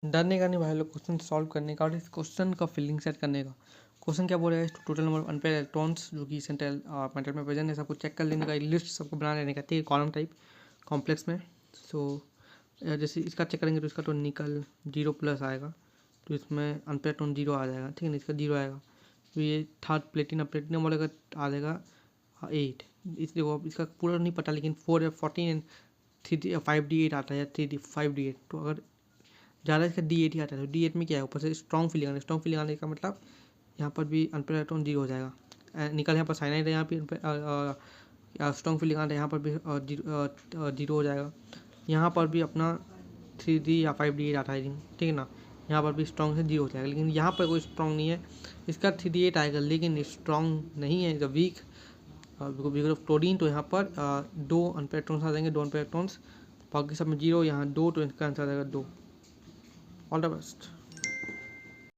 डरने का नहीं भाई लोग, क्वेश्चन सॉल्व करने का और इस क्वेश्चन का फीलिंग सेट करने का। क्वेश्चन क्या बोल रहा है, टोटल नंबर अनपेयर इलेक्ट्रॉन्स जो कि सेंट्रल मेटल में प्रेजेंट है सबको चेक कर लेने का, लिस्ट सबको बना लेने का, ठीक है, कॉलम टाइप कॉम्प्लेक्स में। सो जैसे इसका चेक करेंगे तो इसका तो निकल 0+ आएगा, तो इसमें अनपेयर इलेक्ट्रॉन 0 आ जाएगा, ठीक है ना, इसका 0 आएगा। तो ये थर्ड प्लेटिनम, प्लेटिनम वाले का आ जाएगा 8। इस देखो इसका पूरा नहीं पता, लेकिन 4 या 14 एंड 5d8 आता है, या 5d8। तो अगर ज़्यादा इसका D8 ही आता है, तो D8 में क्या है, ऊपर से स्ट्रॉन्ग फीलिंग आने, स्ट्रॉन्ग फीलिंग आने का मतलब यहाँ पर भी अनपेयर इलेक्ट्रॉन 0 हो जाएगा। निकल यहाँ पर साइनाइड है, यहाँ पे स्ट्रॉन्ग फीलिंग आता है, यहाँ पर भी 0 हो जाएगा। यहाँ पर भी अपना 3d या 5d8 आता है, ठीक है ना, यहाँ पर भी स्ट्रॉन्ग से 0 हो जाएगा। लेकिन यहाँ पर कोई स्ट्रॉन्ग नहीं है, इसका 3d8 आएगा लेकिन स्ट्रॉन्ग नहीं है, वीक बिकॉज ऑफ क्लोरीन। तो यहाँ पर 2 अनपेयर इलेक्ट्रॉन्स आ जाएंगे, 2 अनपेयर इलेक्ट्रॉन्स, बाकी सब में 0, यहाँ 2, तो इसका आंसर आ जाएगा 2। All the best.